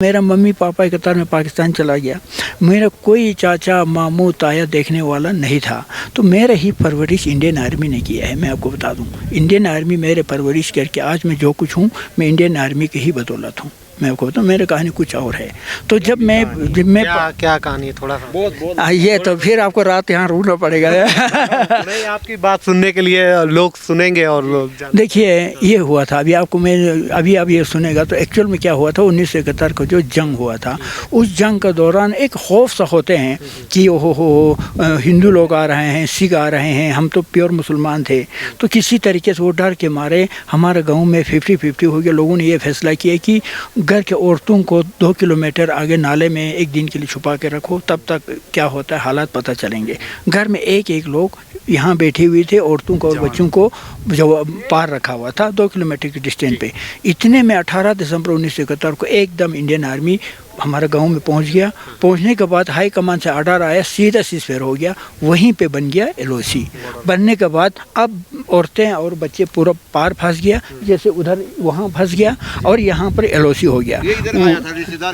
मेरा mummy papa एक कतार में पाकिस्तान चला गया, मेरा कोई चाचा मामू ताया देखने वाला नहीं था। तो मेरा ही परवरिश इंडियन आर्मी ने किया है। मैं आपको बता दूं, इंडियन आर्मी मेरे परवरिश करके आज मैं जो कुछ हूँ मैं इंडियन आर्मी की ही बदौलत हूँ। मैं आपको बताऊँ, मेरी कहानी कुछ और है। तो जब मैं क्या कहानी है थोड़ा सा ये तो फिर आपको रात यहाँ रुकना पड़ेगा। नहीं, आपकी बात सुनने के लिए लोग सुनेंगे और लोग देखिए ये हुआ था, अभी आपको मैं अब ये सुनेगा तो एक्चुअल में क्या हुआ था। 1971 को जो जंग हुआ था, उस जंग के दौरान एक खौफ सा होते हैं कि ओहो हिंदू लोग आ रहे हैं, सिख आ रहे हैं। हम तो प्योर मुसलमान थे, तो किसी तरीके से वो डर के मारे हमारे गाँव में 50-50 हो गया। लोगों ने ये फैसला किया कि घर के औरतों को 2 किलोमीटर आगे नाले में एक दिन के लिए छुपा के रखो, तब तक क्या होता है हालात पता चलेंगे। घर में एक लोग यहाँ बैठे हुए थे, औरतों को और बच्चों को जो पार रखा हुआ था 2 किलोमीटर के डिस्टेंस पे। इतने में 18 दिसंबर 1971 को एकदम इंडियन आर्मी हमारे गांव में पहुंच गया। पहुंचने के बाद हाई कमान से ऑर्डर आया, सीधा सीज़फायर हो गया, वहीं पे बन गया LOC। बनने के बाद अब औरतें और बच्चे पूरा पार फंस गया, जैसे उधर वहाँ फंस गया और यहाँ पर LOC हो गया।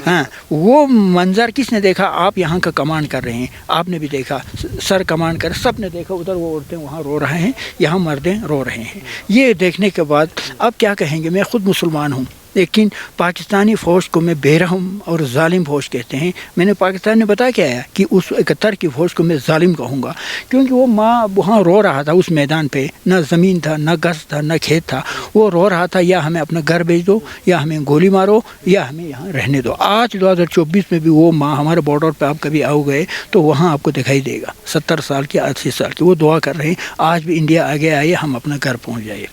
हाँ, वो मंजर किसने देखा? आप यहाँ का कमांड कर रहे हैं, आपने भी देखा, सर कमांड कर, सब ने देखा। उधर वो औरतें वहाँ रो रहे हैं, यहाँ मर्दें रो रहे हैं। ये देखने के बाद अब क्या कहेंगे? मैं खुद मुसलमान हूँ, लेकिन पाकिस्तानी फ़ौज को मैं बेरहम और ज़ालिम फ़ौज कहते हैं। मैंने पाकिस्तान में बताया क्या है कि उस 71 की फ़ौज को मैं ज़ालिम कहूँगा, क्योंकि वो माँ वहाँ रो रहा था उस मैदान पे। न ज़मीन था, न गस था, न खेत था। वो रो रहा था, या हमें अपना घर भेज दो, या हमें गोली मारो, या हमें यहाँ रहने दो। आज 2024 में भी वो माँ हमारे बॉर्डर पर आप कभी आओ गए तो वहाँ आपको दिखाई देगा। 70 साल के 80 साल के वो दुआ कर रहे हैं आज भी इंडिया आगे आए, हम अपना घर पहुँच जाए।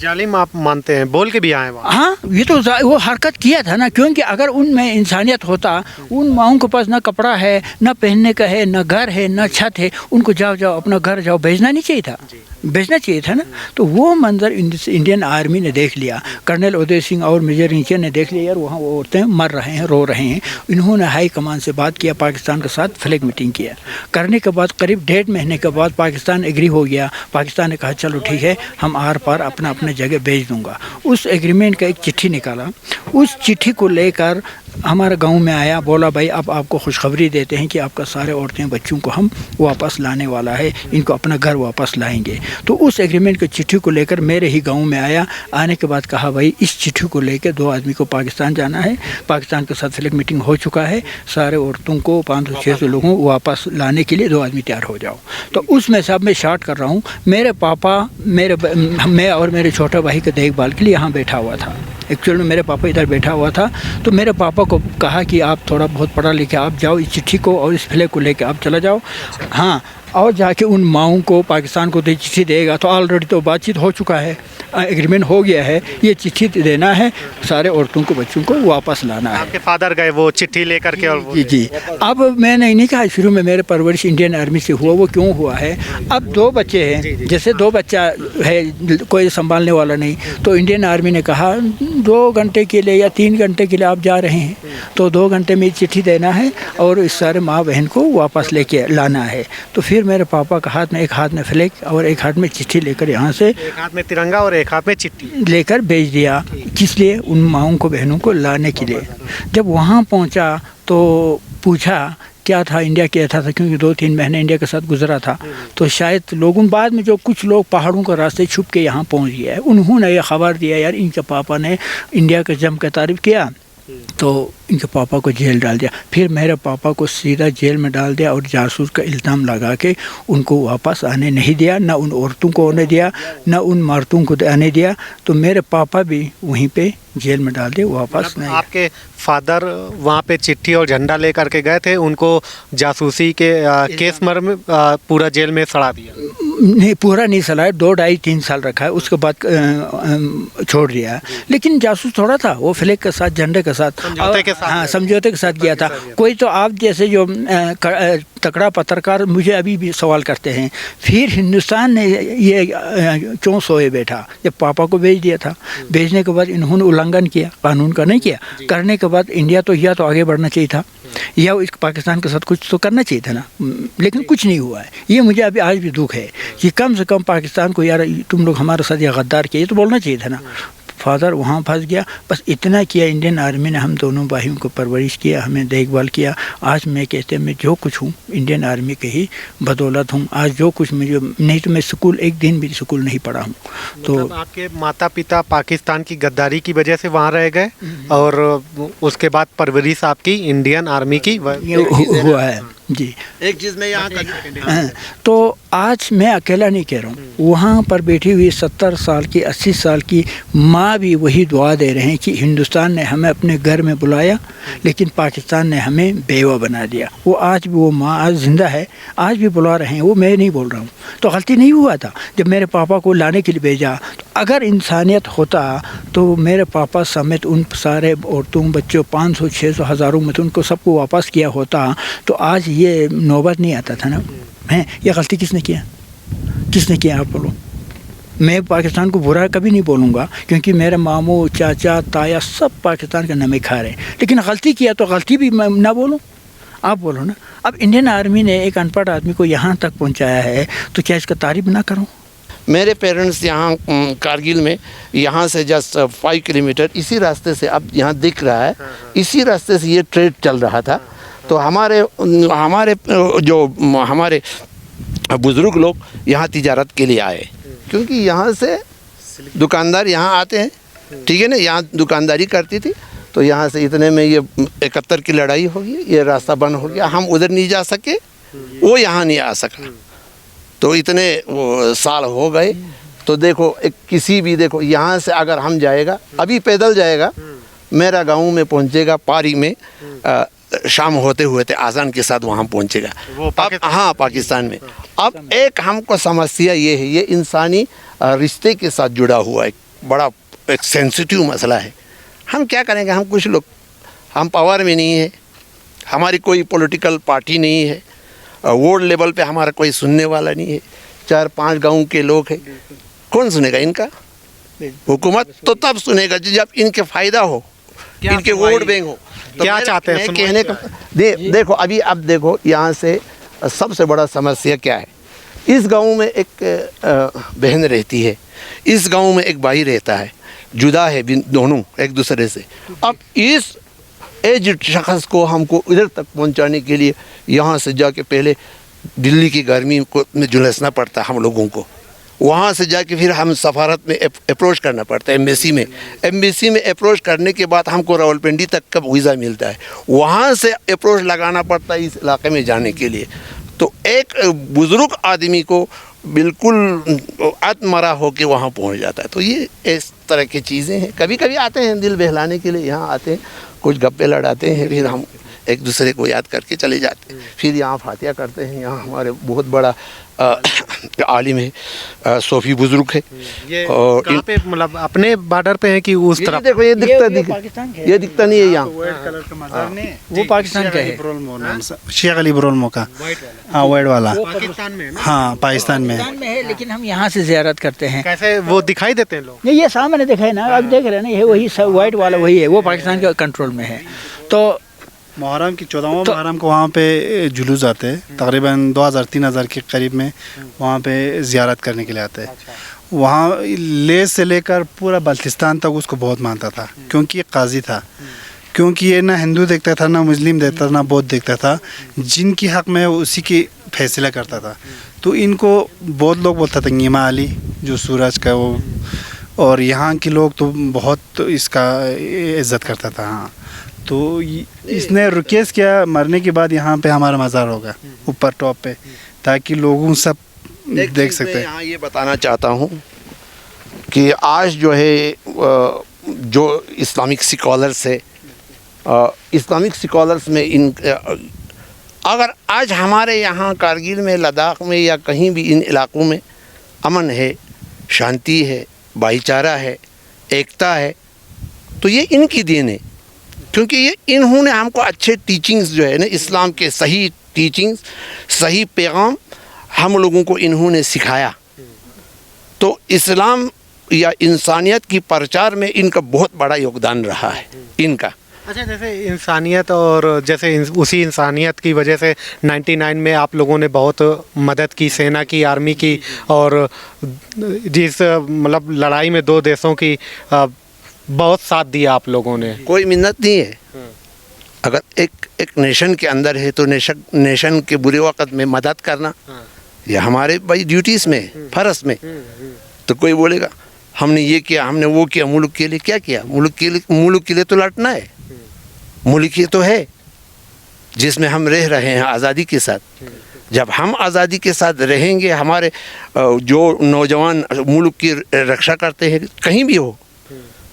जालिम आप मानते हैं, बोल के भी आए वहाँ? हाँ, ये तो वो हरकत किया था ना, क्योंकि अगर उनमें इंसानियत होता, उन माओं के पास ना कपड़ा है, ना पहनने का है, ना घर है, ना छत है, उनको जाओ अपना घर जाओ, भेजना नहीं चाहिए था, भेजना चाहिए था ना। तो वो मंजर इंडियन आर्मी ने देख लिया, कर्नल उदय सिंह और मेजर नीचे ने देख लिया, यार वहाँ वो औरतें मर रहे हैं, रो रहे हैं। इन्होंने हाई कमान से बात किया, पाकिस्तान के साथ फ्लैग मीटिंग किया। करने के बाद करीब 1.5 महीने के बाद पाकिस्तान एग्री हो गया। पाकिस्तान ने कहा चलो ठीक है, हम आर पार अपना अपने जगह भेज दूंगा। उस एग्रीमेंट का एक चिट्ठी निकाला, उस चिट्ठी को लेकर हमारे गांव में आया, बोला भाई अब आपको खुशखबरी देते हैं कि आपका सारे औरतें बच्चों को हम वापस लाने वाला है, इनको अपना घर वापस लाएंगे। तो उस एग्रीमेंट की चिट्ठी को लेकर मेरे ही गांव में आया। आने के बाद कहा भाई इस चिट्ठी को लेकर 2 आदमी को पाकिस्तान जाना है, पाकिस्तान के साथ फ्लैग मीटिंग हो चुका है, सारे औरतों को 500-600 लोगों को वापस लाने के लिए 2 आदमी तैयार हो जाओ। तो उसमें से अब मैं शार्ट कर रहा हूँ, मेरे पापा मैं और मेरे छोटे भाई के देखभाल के लिए यहाँ बैठा हुआ था। एक्चुअल में मेरे पापा इधर बैठा हुआ था, तो मेरे पापा को कहा कि आप थोड़ा बहुत पढ़ा लिखा, आप जाओ इस चिट्ठी को और इस फ्लैग को लेकर आप चला जाओ। हाँ, और जाके उन माओं को पाकिस्तान को चिट्ठी देगा। तो ऑलरेडी तो बातचीत हो चुका है, एग्रीमेंट हो गया है, ये चिट्ठी देना है, सारे औरतों को बच्चों को वापस लाना है। आपके फादर गए वो चिट्ठी लेकर के? और जी। अब मैंने नहीं कहा शुरू में मेरे परवरिश इंडियन आर्मी से हुआ, वो क्यों हुआ है। अब 2 बच्चे हैं, जैसे 2 बच्चा है, कोई संभालने वाला नहीं, तो इंडियन आर्मी ने कहा 2 घंटे के लिए या 3 घंटे के लिए आप जा रहे हैं, तो 2 घंटे में चिट्ठी देना है और इस सारे माँ बहन को वापस लेके लाना है। तो फिर मेरे पापा का एक हाथ में फ्लैग और एक हाथ में चिट्ठी लेकर यहाँ से, एक हाथ में तिरंगा और एक हाथ में चिट्ठी लेकर भेज दिया। किस लिए? उन माओं को बहनों को लाने के लिए। जब वहाँ पहुँचा तो पूछा क्या था, इंडिया कैसा था, क्योंकि 2-3 महीने इंडिया के साथ गुजरा था। तो शायद लोगों बाद में जो कुछ लोग पहाड़ों के रास्ते छुप के यहाँ पहुँच गया है, उन्होंने ये खबर दिया यार इनके पापा ने इंडिया के जम का तारीफ किया, तो इनके पापा को जेल डाल दिया। फिर मेरे पापा को सीधा जेल में डाल दिया और जासूस का इल्ज़ाम लगा के उनको वापस आने नहीं दिया, ना उन औरतों को आने दिया, ना उन मर्दों को आने दिया। तो मेरे पापा भी वहीं पे जेल में डाल दिए, वापस नहीं। आपके फादर वहाँ पे चिट्ठी और झंडा लेकर के गए थे, उनको जासूसी के केस में पूरा जेल में सड़ा दिया? नहीं, पूरा नहीं सलाया, 2-2.5-3 साल रखा है, उसके बाद छोड़ दिया। लेकिन जासूस थोड़ा था, वो फ्लैग के साथ, झंडे के साथ, हाँ समझौते के साथ गया था। कोई तो आप जैसे जो तकड़ा पत्रकार मुझे अभी भी सवाल करते हैं, फिर हिंदुस्तान ने ये क्यों सोए बैठा जब पापा को भेज दिया था। भेजने के बाद इन्होंने उल्लंघन किया, कानून का नहीं किया। करने के बाद इंडिया तो या तो आगे बढ़ना चाहिए था, या इस पाकिस्तान के साथ कुछ तो करना चाहिए था ना, लेकिन कुछ नहीं हुआ है। ये मुझे अभी आज भी दुख है कि कम से कम पाकिस्तान को यार तुम लोग हमारे साथ ये गद्दार किए तो बोलना चाहिए था ना। फादर वहाँ फंस गया, बस इतना किया। इंडियन आर्मी ने हम दोनों भाइयों को परवरिश किया, हमें देखभाल किया। आज मैं कहते मैं जो कुछ हूँ इंडियन आर्मी के ही बदौलत हूँ। आज जो कुछ मुझे, नहीं तो मैं स्कूल एक दिन भी स्कूल नहीं पढ़ा हूँ। तो मतलब आपके माता पिता पाकिस्तान की गद्दारी की वजह से वहाँ रह गए और उसके बाद परवरिश आपकी इंडियन आर्मी की हुआ है जी। एक चीज़ मैं यहाँ तो आज मैं अकेला नहीं कह रहा हूँ, वहाँ पर बैठी हुई 70 साल की 80 साल की माँ भी वही दुआ दे रहे हैं कि हिंदुस्तान ने हमें अपने घर में बुलाया लेकिन पाकिस्तान ने हमें बेवा बना दिया। वो आज भी, वो माँ आज ज़िंदा है, आज भी बुला रहे हैं। वो मैं नहीं बोल रहा हूँ। तो गलती नहीं हुआ था जब मेरे पापा को लाने के लिए भेजा। तो अगर इंसानियत होता तो मेरे पापा समेत उन सारे औरतों बच्चों 500 600 हज़ारों में तो उनको सबको वापस किया होता तो आज ये नौबत नहीं आता था ना। हैं, ये गलती किसने किया? किसने किया आप बोलो? मैं पाकिस्तान को बुरा कभी नहीं बोलूँगा क्योंकि मेरे मामू चाचा ताया सब पाकिस्तान का नमक खा रहे हैं, लेकिन गलती किया तो गलती भी मैं ना बोलूँ, आप बोलो ना। अब इंडियन आर्मी ने एक अनपढ़ आदमी को यहाँ तक पहुँचाया है तो क्या इसका तारीफ ना करूँ? मेरे पेरेंट्स यहाँ कारगिल में, यहाँ से जस्ट 5 किलोमीटर इसी रास्ते से, अब यहाँ दिख रहा है, इसी रास्ते से ये ट्रेड चल रहा था। तो हमारे बुज़ुर्ग लोग यहाँ तिजारत के लिए आए, क्योंकि यहाँ से दुकानदार यहाँ आते हैं, ठीक है ना, यहाँ दुकानदारी करती थी। तो यहाँ से इतने में ये 71 की लड़ाई होगी, ये रास्ता बंद हो गया, हम उधर नहीं जा सके, वो यहाँ नहीं आ सका। तो इतने वो साल हो गए। तो देखो एक किसी भी, देखो यहाँ से अगर हम जाएगा, अभी पैदल जाएगा, मेरा गांव में पहुँचेगा पारी में, शाम होते हुए आज़ान के साथ वहाँ पहुँचेगा। अब हाँ, पाकिस्तान में। अब एक हमको समस्या ये है, ये इंसानी रिश्ते के साथ जुड़ा हुआ एक बड़ा एक सेंसिटिव मसला है। हम क्या करेंगे? हम कुछ लोग, हम पावर में नहीं है, हमारी कोई पॉलिटिकल पार्टी नहीं है, वार्ड लेवल पे हमारा कोई सुनने वाला नहीं है, 4-5 गांव के लोग हैं, कौन सुनेगा इनका? हुकूमत तो तब सुनेगा जब इनके फ़ायदा हो, इनके वोट बैंक हो। तो क्या चाहते हैं कहने का? देखो अभी, अब देखो यहाँ से सबसे बड़ा समस्या क्या है। इस गांव में एक बहन रहती है, इस गांव में एक भाई रहता है, जुदा है दोनों एक दूसरे से। अब इस एज्ड शख्स को हमको इधर तक पहुंचाने के लिए यहाँ से जाके पहले दिल्ली की गर्मी को में झुलसना पड़ता है हम लोगों को, वहाँ से जाके फिर हम सफारत में अप्रोच करना पड़ता है, एम्बेसी में अप्रोच करने के बाद हमको रावलपिंडी तक का वीज़ा मिलता है, वहाँ से अप्रोच लगाना पड़ता है इस इलाके में जाने के लिए। तो एक बुज़ुर्ग आदमी को बिल्कुल आत्मरा होकर वहाँ पहुँच जाता है। तो ये इस तरह की चीज़ें हैं। कभी कभी आते हैं दिल बहलाने के लिए, यहाँ आते हैं, कुछ गप्पे लड़ाते हैं, फिर हम एक दूसरे को याद करके चले जाते हैं। फिर यहाँ फातिहा करते हैं। यहाँ हमारे बहुत बड़ा आलिम है, सूफी बुजुर्ग है। ये और कहाँ पे, मतलब अपने बॉर्डर पे है कि उस तरफ? देखो ये दिखता नहीं है यहाँ, वो पाकिस्तान का है, शेख अली ब्रोलमो का। हाँ, वाइट वाला पाकिस्तान में है ना? हाँ, पाकिस्तान में है, लेकिन हम यहाँ से ज़ियारत करते हैं। कैसे वो दिखाई देते हैं लोग? ये सामने देखा है ना, अब देख रहे हैं ना, ये वही वाइट वाला वही है, वो पाकिस्तान के कंट्रोल में है। तो मुहर्रम की 14वां मुहर्रम को वहाँ पे जुलूस आते हैं, तकरीबन 2000-3000 के करीब में वहाँ पे ज़ियारत करने के लिए आते हैं। वहाँ ले से लेकर पूरा बल्तिस्तान तक उसको बहुत मानता था, क्योंकि ये काजी था, क्योंकि ये ना हिंदू देखता था, ना मुस्लिम देखता था, ना बौद्ध देखता था, जिनकी हक़ में उसी की फैसला करता था। तो इनको बहुत लोग बोलता था ईमा अली, जो सूरज का वो, और यहाँ के लोग तो बहुत इसका इज़्ज़त करता था। हाँ, तो इसने रिक्वेस्ट किया मरने के बाद यहाँ पे हमारा मज़ार होगा ऊपर टॉप पे, ताकि लोगों सब देख सकते हैं। यहाँ ये बताना चाहता हूँ कि आज जो है जो इस्लामिक स्कॉलर्स है, इस्लामिक स्कॉलर्स में अगर आज हमारे यहाँ कारगिल में, लद्दाख में या कहीं भी इन इलाक़ों में अमन है, शांति है, भाईचारा है, एकता है, तो ये इनकी देन है। क्योंकि ये इन्होंने हमको अच्छे टीचिंग्स जो है ना, इस्लाम के सही टीचिंग्स, सही पैगाम हम लोगों को इन्होंने सिखाया। तो इस्लाम या इंसानियत की प्रचार में इनका बहुत बड़ा योगदान रहा है इनका। अच्छा, जैसे इंसानियत, और जैसे उसी इंसानियत की वजह से 99 में आप लोगों ने बहुत मदद की, सेना की, आर्मी की, और जिस मतलब लड़ाई में 2 देशों की बहुत साथ दिया आप लोगों ने। कोई मिन्नत नहीं है। अगर एक नेशन के अंदर है तो नेशन के बुरे वक्त में मदद करना ये हमारे भाई ड्यूटीज़ में है, फ़र्ज में। तो कोई बोलेगा हमने ये किया, हमने वो किया, मुल्क के लिए क्या किया? मुल्क के लिए तो लड़ना है। मुल्क ये तो है जिसमें हम रह रहे हैं आज़ादी के साथ। जब हम आज़ादी के साथ रहेंगे, हमारे जो नौजवान मुल्क की रक्षा करते हैं, कहीं भी हो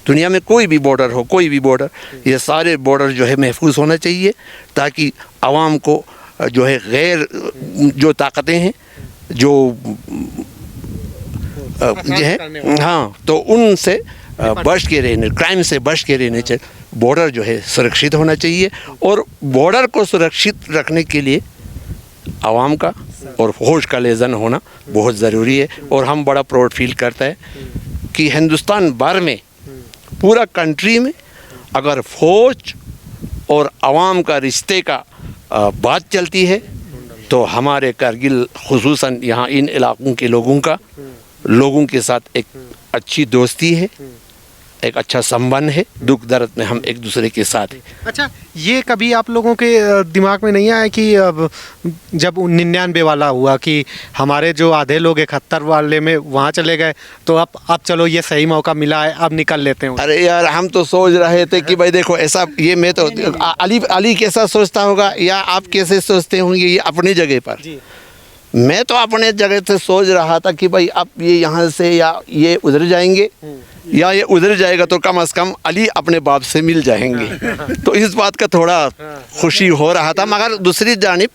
दुनिया में, कोई भी बॉर्डर हो, कोई भी बॉर्डर, ये सारे बॉर्डर जो है महफूज होना चाहिए, ताकि आवाम को जो है गैर जो ताकतें हैं जो है, हाँ, तो उनसे बच के रहने, क्राइम से बच के रहने चाहिए। बॉर्डर जो है सुरक्षित होना चाहिए, और बॉर्डर को सुरक्षित रखने के लिए आवाम का और फौज का लेज़न होना बहुत ज़रूरी है। और हम बड़ा प्राउड फील करता है कि हिंदुस्तान भर में, पूरा कंट्री में, अगर फौज और आवाम का रिश्ते का बात चलती है तो हमारे कारगिल खुसूसन यहाँ इन इलाकों के लोगों के साथ एक अच्छी दोस्ती है, एक अच्छा संबंध है, दुख दर्द में हम एक दूसरे के साथ हैं। अच्छा, ये कभी आप लोगों के दिमाग में नहीं आया कि अब जब 99 वाला हुआ कि हमारे जो आधे लोग 71 वाले में वहाँ चले गए, तो अब चलो ये सही मौका मिला है, अब निकल लेते हैं? अरे यार, हम तो सोच रहे थे कि भाई देखो ऐसा, ये मैं तो अली कैसा सोचता होगा या आप कैसे सोचते होंगे, ये अपनी जगह पर। मैं तो अपने जगह से सोच रहा था कि भाई अब ये यहाँ से या ये उधर जाएंगे या ये उधर जाएगा, तो कम से कम अली अपने बाप से मिल जाएंगे। तो इस बात का थोड़ा खुशी हो रहा था। मगर दूसरी जानिब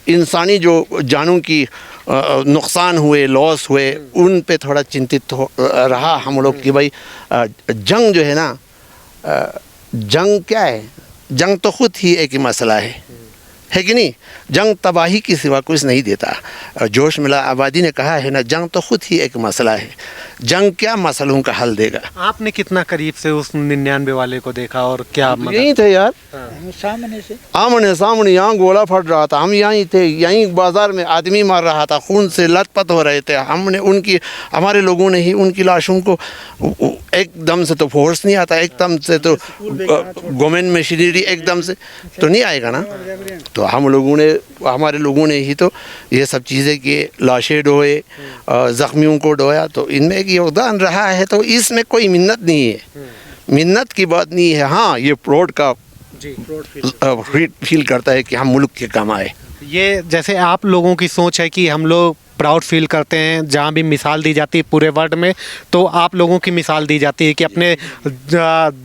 इंसानी जो जानों की नुकसान हुए, लॉस हुए, उन पे थोड़ा चिंतित रहा हम लोग कि भाई जंग जो है ना, जंग क्या है? जंग तो खुद ही एक मसला है कि नहीं? जंग तबाही की सिवा कुछ नहीं देता। जोश मिला आबादी ने कहा है ना, जंग तो खुद ही एक मसला है। जंग क्या मसलों का हल देगा? आपने कितना करीब से उस 99 वाले को देखा और क्या यहीं थे यार, सामने से, आमने सामने, यहाँ गोला फट रहा था, हम यहीं थे, यहीं बाजार में आदमी मार रहा था, खून से लथपथ हो रहे थे। हमारे लोगों ने ही उनकी लाशों को, एकदम से तो फोर्स नहीं आता, एकदम से तो गवर्नमेंट मशीनरी एकदम से तो नहीं आएगा ना। तो हमारे लोगों ने ही तो ये सब चीज़ें किए, लाशें ढोए, ज़ख्मियों को ढोया, तो इनमें एक योगदान रहा है। तो इसमें कोई मिन्नत नहीं है, मिन्नत की बात नहीं है। हाँ, ये प्राउड का फील करता है कि हम मुल्क के काम आए। ये जैसे आप लोगों की सोच है कि हम लोग प्राउड फील करते हैं, जहाँ भी मिसाल दी जाती है पूरे वर्ल्ड में, तो आप लोगों की मिसाल दी जाती है कि अपने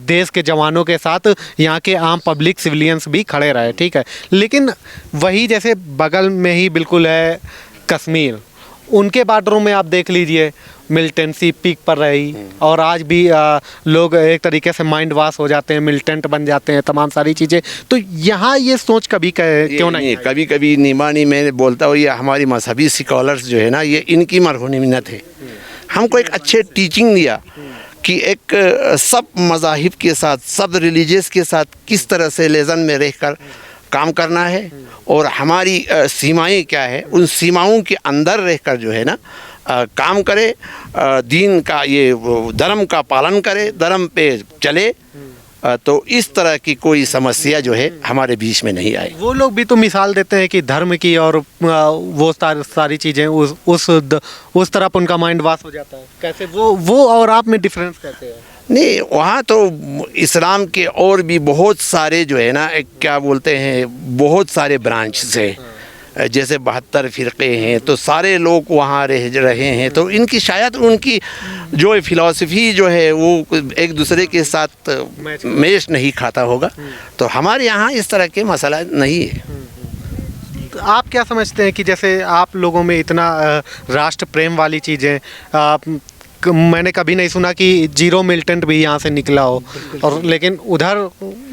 देश के जवानों के साथ यहाँ के आम पब्लिक सिविलियंस भी खड़े रहे, ठीक है। लेकिन वही जैसे बगल में ही बिल्कुल है कश्मीर, उनके बॉर्डरों में आप देख लीजिए मिलिटेंसी पीक पर रही, और आज भी लोग एक तरीके से माइंड वॉश हो जाते हैं, मिलिटेंट बन जाते हैं, तमाम सारी चीज़ें। तो यहाँ ये सोच कभी क्यों नहीं? कभी निमानी मैं बोलता हूँ, ये हमारी मजहबी स्कॉलर्स जो है ना, ये इनकी मरहूनी मिन्नत है। हमको एक अच्छे टीचिंग दिया कि एक सब मज़ाहिब के साथ, सब रिलीजियस के साथ किस तरह से लेज़न में रह कर काम करना है, और हमारी सीमाएं क्या है, उन सीमाओं के अंदर रहकर जो है ना काम करे, दीन का, ये धर्म का पालन करे, धर्म पे चले, तो इस तरह की कोई समस्या जो है हमारे बीच में नहीं आई। वो लोग भी तो मिसाल देते हैं कि धर्म की, और वो सारी चीज़ें उस तरफ उनका माइंड वॉश हो जाता है। कैसे वो और आप में डिफरेंस कैसे है? नहीं, वहाँ तो इस्लाम के और भी बहुत सारे जो है ना, एक क्या बोलते हैं, बहुत सारे ब्रांचेस हैं, जैसे 72 फ़िरक़े हैं, तो सारे लोग वहाँ रह रहे हैं। तो इनकी शायद उनकी जो फ़िलॉसफी जो है वो एक दूसरे के साथ मैच नहीं खाता होगा। तो हमारे यहाँ इस तरह के मसला नहीं है। तो आप क्या समझते हैं कि जैसे आप लोगों में इतना राष्ट्र प्रेम वाली चीज़ें, मैंने कभी नहीं सुना कि जीरो मिलिटेंट भी यहाँ से निकला हो, और लेकिन उधर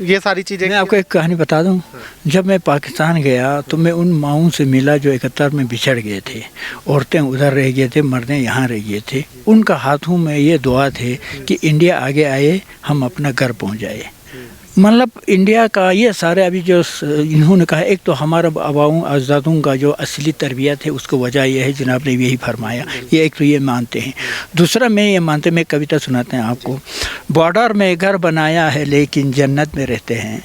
ये सारी चीज़ें। मैं आपको एक कहानी बता दूं, जब मैं पाकिस्तान गया तो मैं उन माओं से मिला जो 71 में बिछड़ गए थे। औरतें उधर रह गए थे, मर्दें यहाँ रह गए थे। उनका हाथों में ये दुआ थे कि इंडिया आगे आए, हम अपना घर पहुँच जाए। मतलब इंडिया का ये सारे अभी जो इन्होंने कहा, एक तो हमारा आबाओं अजदादों का जो असली तरबियत है उसको वजह यह है, जनाब ने यही फरमाया, ये एक तो ये मानते हैं। दूसरा मैं ये मानते, मैं कविता सुनाते हैं आपको, बॉर्डर में घर बनाया है लेकिन जन्नत में रहते हैं,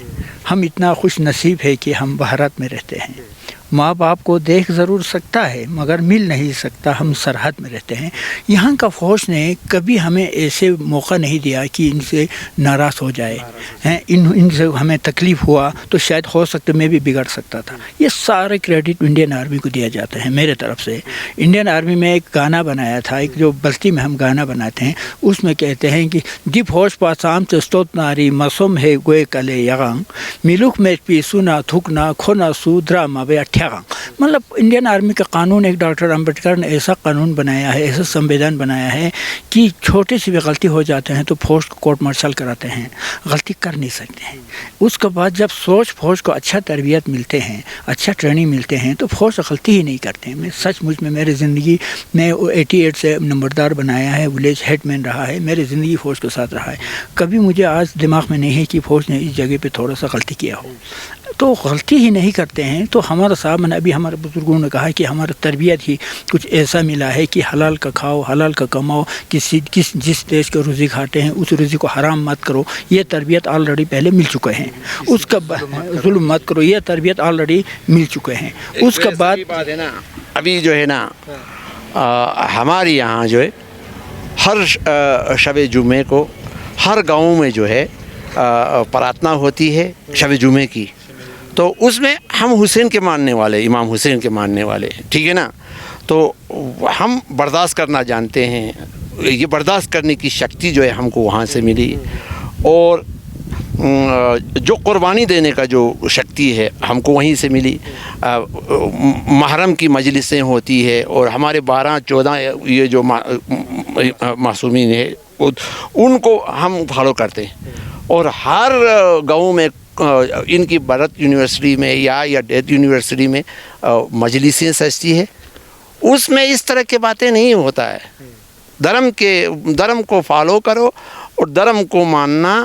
हम इतना खुश नसीब है कि हम भारत में रहते हैं। माँ बाप को देख ज़रूर सकता है मगर मिल नहीं सकता, हम सरहद में रहते हैं। यहाँ का फ़ौज ने कभी हमें ऐसे मौका नहीं दिया कि इनसे नाराज़ हो जाए हैं, इनसे हमें तकलीफ़ हुआ तो शायद हो सकता मैं भी बिगड़ सकता था। ये सारे क्रेडिट इंडियन आर्मी को दिया जाता है मेरे तरफ से। इंडियन आर्मी में एक गाना बनाया था, एक जो बस्ती में हम गाना बनाते हैं, उसमें कहते हैं कि दी फौज पासाम से स्तोत नारी मसूम है गोए कले यगांग मिलुक में पीसुना थुकना खोना सूद्रा मवे अठ्यागांग। मतलब इंडियन आर्मी का कानून, एक डॉक्टर अम्बेडकर ने ऐसा कानून बनाया है, ऐसा संविधान बनाया है कि छोटी सी भी गलती हो जाते हैं तो फौज को कोर्ट मार्शल कराते हैं, गलती कर नहीं सकते हैं। उसके बाद जब फौज को अच्छा तरबियत मिलते हैं, अच्छा ट्रेनिंग मिलते हैं तो फौज गलती ही नहीं करते हैं। मैं सचमुच में मेरी ज़िंदगी में 88 से नंबरदार बनाया है, विलेज हेडमैन रहा है, मेरी ज़िंदगी फ़ौज के साथ रहा है। कभी मुझे आज दिमाग में नहीं है कि फ़ौज ने इस जगह पे थोड़ा सा गलती किया हो, तो गलती ही नहीं करते हैं। तो हमारा साहब ने अभी हमारे बुजुर्गों ने कहा कि हमारा तरबियत ही कुछ ऐसा मिला है कि हलाल का खाओ, हलाल का कमाओ, जिस देश के रुज़ी खाते हैं उस रुज़ी को हराम मत करो, ये तरबियत ऑलरेडी पहले मिल चुके हैं। उसका जुल्म मत करो, ये तरबियत ऑलरेडी मिल चुके हैं। उसके बाद बात है ना, अभी जो है ना हमारे यहाँ जो है हर शब जुमे को हर गाँव में जो है प्रार्थना होती है शब जुमे की, तो उसमें हम हुसैन के मानने वाले, इमाम हुसैन के मानने वाले, ठीक है ना, तो हम बर्दाश्त करना जानते हैं। ये बर्दाश्त करने की शक्ति जो है हमको वहाँ से मिली, और जो कुर्बानी देने का जो शक्ति है हमको वहीं से मिली। मुहर्रम की मजलिसें होती है और हमारे 12-14 ये जो मासूमीन है उनको हम फॉलो करते हैं, और हर गाँव में इनकी बरत यूनिवर्सिटी में या डेथ यूनिवर्सिटी में मजलिसें सजती है, उसमें इस तरह की बातें नहीं होता है। धर्म को फॉलो करो और धर्म को मानना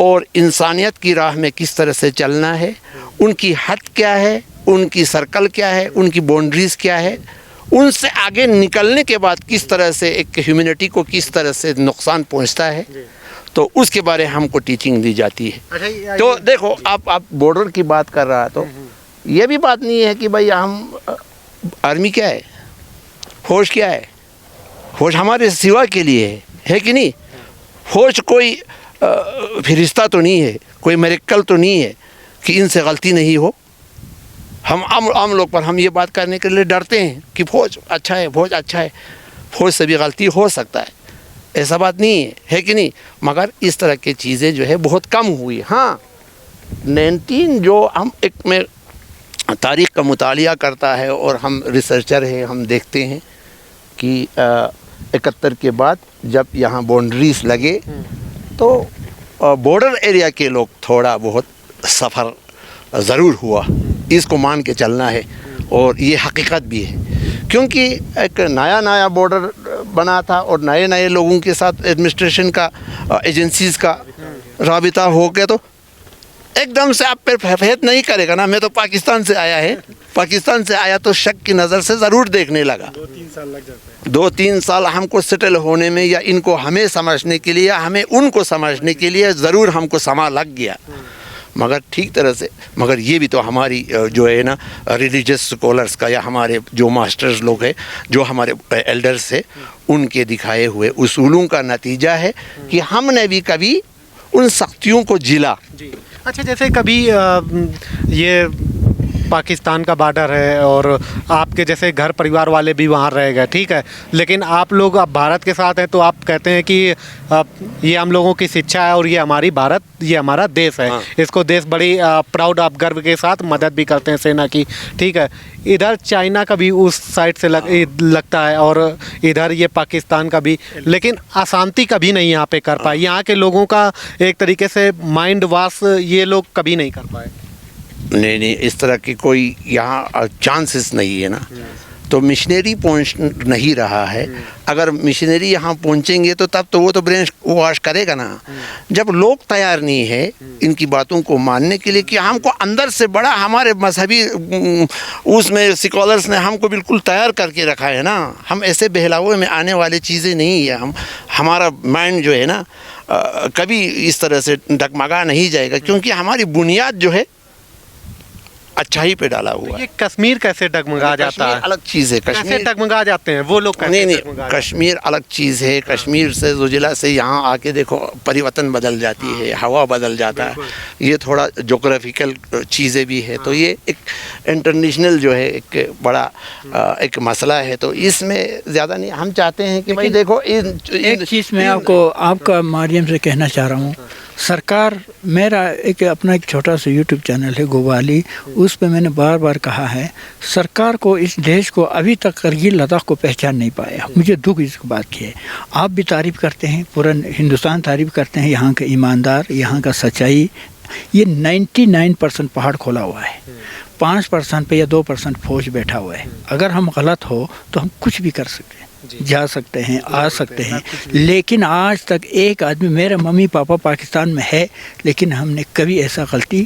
और इंसानियत की राह में किस तरह से चलना है, उनकी हद क्या है, उनकी सर्कल क्या है, उनकी बाउंड्रीज़ क्या है, उनसे आगे निकलने के बाद किस तरह से एक ह्यूमैनिटी को किस तरह से नुकसान पहुंचता है, तो उसके बारे हमको टीचिंग दी जाती है। तो देखो आप बॉर्डर की बात कर रहा, तो ये भी बात नहीं है कि भाई हम आर्मी क्या है, फौज क्या है, फौज हमारे सिवा के लिए है कि नहीं। फौज कोई फरिश्ता तो नहीं है, कोई मिरेकल तो नहीं है कि इनसे गलती नहीं हो। हम आम लोग पर हम ये बात करने के लिए डरते हैं कि फौज अच्छा है, फौज अच्छा है, फौज से भी गलती हो सकता है, ऐसा बात नहीं है कि नहीं। मगर इस तरह की चीज़ें जो है बहुत कम हुई। हाँ, 19 जो हम एक में तारीख़ का मुतालिया करता है और हम रिसर्चर हैं, हम देखते हैं कि 71 के बाद जब यहाँ बाउंड्रीज लगे तो बॉर्डर एरिया के लोग थोड़ा बहुत सफ़र ज़रूर हुआ, इसको मान के चलना है, और ये हकीकत भी है, क्योंकि एक नया बॉर्डर बना था और नए लोगों के साथ एडमिनिस्ट्रेशन का एजेंसीज़ का राबिता हो गया, तो एकदम से आप पे फेत नहीं करेगा ना। मैं तो पाकिस्तान से आया तो शक की नज़र से ज़रूर देखने लगा। 2-3 साल लग जाते हैं, 2-3 साल हमको सेटल होने में, या इनको हमें समझने के लिए, हमें उनको समझने के लिए ज़रूर हमको समय लग गया, मगर ठीक तरह से। मगर ये भी तो हमारी जो है ना रिलीजियस स्कॉलर्स का, या हमारे जो मास्टर्स लोग हैं, जो हमारे एल्डर्स हैं, उनके दिखाए हुए उसूलों का नतीजा है कि हमने भी कभी उन सख्तियों को जिला। अच्छा, जैसे कभी ये पाकिस्तान का बॉर्डर है और आपके जैसे घर परिवार वाले भी वहाँ रह गए, ठीक है, लेकिन आप लोग अब भारत के साथ हैं, तो आप कहते हैं कि ये हम लोगों की शिक्षा है और ये हमारी भारत, ये हमारा देश है। हाँ। इसको देश बड़ी प्राउड आप गर्व के साथ मदद भी करते हैं सेना की, ठीक है। इधर चाइना का भी उस साइड से लगता है और इधर ये पाकिस्तान का भी, लेकिन अशांति कभी नहीं यहाँ पे कर पाए। यहाँ के लोगों का एक तरीके से माइंड वॉश ये लोग कभी नहीं कर पाए। नहीं, इस तरह की कोई यहाँ चांसेस नहीं है ना। تو مشنری پہنچ نہیں رہا ہے. اگر مشنری یہاں پہنچیں گے تو تب تو وہ تو برین واش کرے گا نا. جب لوگ تیار نہیں ہے ان کی باتوں کو ماننے کے لیے کہ ہم کو اندر سے بڑا ہمارے مذہبی اس میں سیکولرس نے ہم کو بالکل تیار کر کے رکھا ہے نا. ہم ایسے بہلاوے میں آنے والی چیزیں نہیں ہے. ہمارا مائنڈ جو ہے نا کبھی اس طرح سے ڈگمگا نہیں جائے گا کیونکہ ہماری بنیاد جو ہے اچھائی پہ ڈالا ہوا ہے. یہ کشمیر کیسے ڈگمگا جاتا ہے؟ الگ چیز ہے. کیسے ڈگمگا جاتے ہیں وہ لوگ؟ نہیں کشمیر الگ چیز ہے. کشمیر سے زوجلا سے یہاں آ کے دیکھو پریورتن بدل جاتی ہے, ہوا بدل جاتا ہے. یہ تھوڑا جغرافیکل چیزیں بھی ہے. تو یہ ایک انٹرنیشنل جو ہے ایک بڑا ایک مسئلہ ہے. تو اس میں زیادہ نہیں ہم چاہتے ہیں کہ بھائی دیکھو ایک چیز میں آپ کا ماریم سے کہنا چاہ رہا ہوں. سرکار میرا اپنا ایک چھوٹا سا یوٹیوب چینل ہے گووالی, اس پہ میں نے بار بار کہا ہے سرکار کو اس دیش کو ابھی تک کرگل لداخ کو پہچان نہیں پایا. مجھے دکھ اس بات کی ہے. آپ بھی تعریف کرتے ہیں, پورا ہندوستان تعریف کرتے ہیں یہاں کا ایماندار, یہاں کا سچائی. یہ 99% پہاڑ کھولا ہوا ہے, 5% پہ یا 2% فوج بیٹھا ہوا ہے. اگر ہم غلط ہو تو ہم کچھ بھی کر سکتے ہیں, جا سکتے ہیں, آ سکتے ہیں. لیکن آج تک ایک آدمی, میرے ممی پاپا پاکستان میں ہے لیکن ہم نے کبھی ایسا غلطی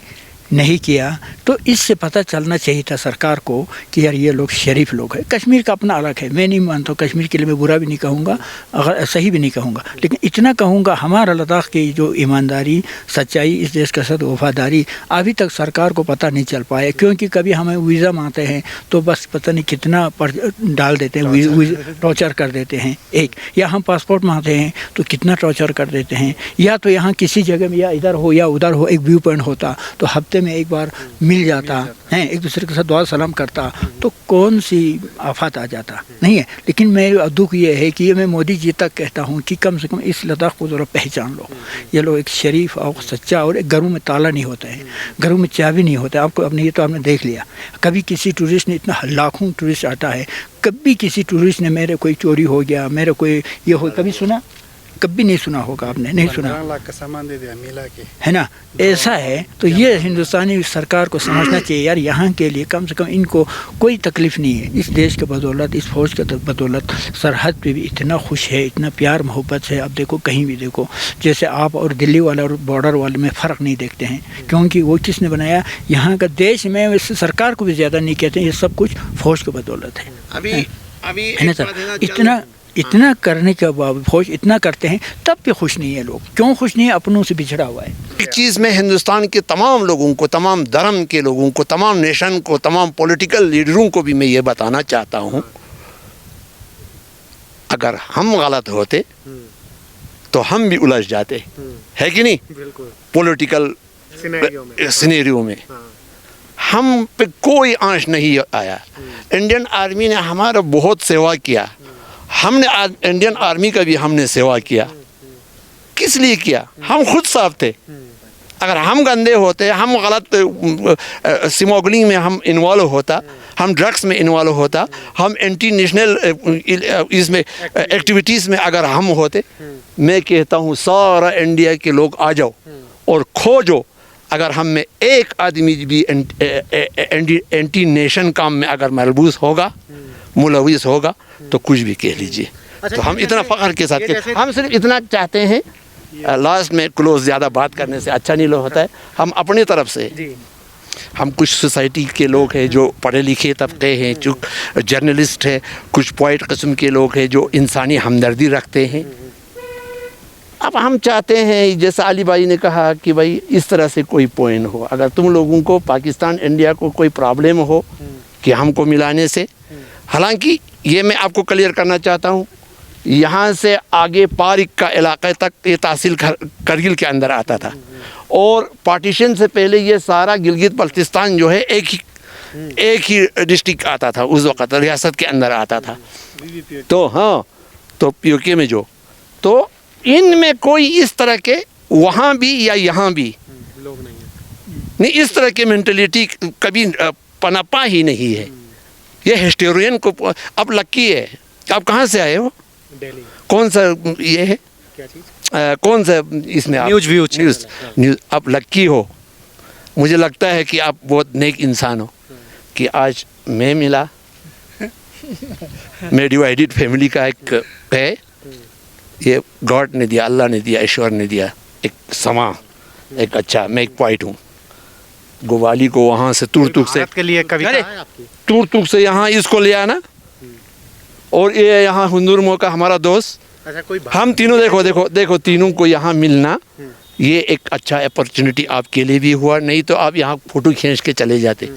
نہیں کیا. تو اس سے پتہ چلنا چاہیے تھا سرکار کو کہ یار یہ لوگ شریف لوگ ہیں. کشمیر کا اپنا الگ ہے, میں نہیں مانتا ہوں کشمیر کے لیے, میں برا بھی نہیں کہوں گا, صحیح بھی نہیں کہوں گا, لیکن اتنا کہوں گا ہمارا لداخ کی جو ایمانداری, سچائی, اس دیش کے ساتھ وفاداری ابھی تک سرکار کو پتہ نہیں چل پایا. کیونکہ کبھی ہمیں ویزا مانگتے ہیں تو بس پتہ نہیں کتنا ڈال دیتے ہیں, ٹارچر کر دیتے ہیں. ایک یا ہم پاسپورٹ مانگتے ہیں تو کتنا ٹارچر کر دیتے ہیں. یا تو یہاں کسی جگہ میں یا ادھر ہو یا ادھر ہو ایک ویو پوائنٹ ہوتا تو ہفتے میں ایک بار مل جاتا ہے, ایک دوسرے کے ساتھ دعا سلام کرتا تو کون سی آفات آ جاتا نہیں ہے. لیکن میرا دکھ یہ ہے کہ میں مودی جی تک کہتا ہوں کہ کم سے کم اس لداخ کو ذرا پہچان لو. یہ لوگ ایک شریف اور سچا, اور ایک گھروں میں تالا نہیں ہوتا ہے, گھروں میں چابی نہیں ہوتا ہے. آپ کو اپنے یہ تو آپ نے دیکھ لیا, کبھی کسی ٹورسٹ نے اتنا لاکھوں ٹورسٹ آتا ہے, کبھی کسی ٹورسٹ نے میرے کوئی چوری ہو گیا, میرے کوئی یہ ہو, کبھی سنا؟ کبھی نہیں سنا ہوگا آپ نے, نہیں سنا ہے نا. ایسا ہے. تو یہ ہندوستانی سرکار کو سمجھنا چاہیے یار یہاں کے لیے کم سے کم ان کو کوئی تکلیف نہیں ہے. اس دیش کے بدولت, اس فوج کے بدولت سرحد پہ بھی اتنا خوش ہے, اتنا پیار محبت ہے. اب دیکھو کہیں بھی دیکھو, جیسے آپ اور دلی والے اور بارڈر والے میں فرق نہیں دیکھتے ہیں, کیونکہ وہ کس نے بنایا یہاں کا دیش میں. اس سرکار کو بھی زیادہ نہیں کہتے ہیں, یہ سب کچھ فوج کے بدولت ہے. اتنا کرنے کے باوجود فوج اتنا کرتے ہیں تب بھی خوش نہیں ہے لوگ. کیوں خوش نہیں ہے؟ اپنوں سے بچھڑا ہوا ہے. ایک چیز میں ہندوستان کے تمام لوگوں کو, تمام دھرم کے لوگوں کو, تمام نیشن کو, تمام پولیٹیکل لیڈروں کو بھی میں یہ بتانا چاہتا ہوں, اگر ہم غلط ہوتے تو ہم بھی الجھ جاتے, ہے کہ نہیں؟ پولیٹیکل سینیریو میں ہم پہ کوئی آنچ نہیں آیا. انڈین آرمی نے ہمارا بہت سیوا کیا, ہم نے انڈین آرمی کا بھی ہم نے سیوا کیا. کس لیے کیا؟ ہم خود صاف تھے. اگر ہم گندے ہوتے, ہم غلط اسمگلنگ میں ہم انوالو ہوتا, ہم ڈرگس میں انوالو ہوتا, ہم اینٹی نیشنل اس میں ایکٹیویٹیز میں اگر ہم ہوتے, میں کہتا ہوں سارا انڈیا کے لوگ آ جاؤ اور کھوجو. اگر ہم میں ایک آدمی بھی اینٹی نیشن کام میں اگر ملبوس ہوگا, ملوث ہوگا, تو کچھ بھی کہہ لیجئے. تو ہم اتنا فخر کے ساتھ ہم صرف اتنا چاہتے ہیں, لاسٹ میں کلوز زیادہ بات کرنے سے اچھا نہیں ہوتا ہے. ہم اپنی طرف سے, ہم کچھ سوسائٹی کے لوگ ہیں جو پڑھے لکھے طبقے ہیں, جو جرنلسٹ ہیں, کچھ پوائٹ قسم کے لوگ ہیں جو انسانی ہمدردی رکھتے ہیں. اب ہم چاہتے ہیں جیسا علی بھائی نے کہا کہ بھائی اس طرح سے کوئی پوائنٹ ہو, اگر تم لوگوں کو پاکستان انڈیا کو کوئی پرابلم ہو کہ ہم کو ملانے سے. حالانکہ یہ میں آپ کو کلیئر کرنا چاہتا ہوں, یہاں سے آگے پارک کا علاقے تک یہ تحصیل کرگل کے اندر آتا تھا, اور پارٹیشن سے پہلے یہ سارا گلگت بلتستان جو ہے ایک ہی ڈسٹرکٹ آتا تھا, اس وقت ریاست کے اندر آتا تھا. تو ہاں, تو پی او کے میں جو, تو ان میں کوئی اس طرح کے وہاں بھی یا یہاں بھی نہیں, اس طرح کی مینٹلیٹی کبھی پنپا ہی نہیں ہے. یہ ہسٹورین کو اب لکی ہے. آپ کہاں سے آئے ہو؟ دہلی. کون سا یہ ہے, کون سا اس میں نیوز آپ لکی ہو. مجھے لگتا ہے کہ آپ بہت نیک انسان ہو کہ آج میں ملا मैं डिवाइडेड फैमिली का एक है, ये गॉड ने दिया, अल्लाह ने दिया, ईश्वर ने दिया एक समा, एक अच्छा। मैं एक पॉइंट हूँ, गोवाली को वहाँ से तुर्तुक से, भारत के लिए कविता अरे, है आपकी? तुर्तुक से यहाँ इसको ले आना, और ये यहाँ हुंदुरमो का हमारा दोस्त, अच्छा, कोई हम तीनों देखो देखो देखो तीनों को यहाँ मिलना, ये एक अच्छा अपॉर्चुनिटी आपके लिए भी हुआ, नहीं तो आप यहाँ फोटो खींच के चले जाते।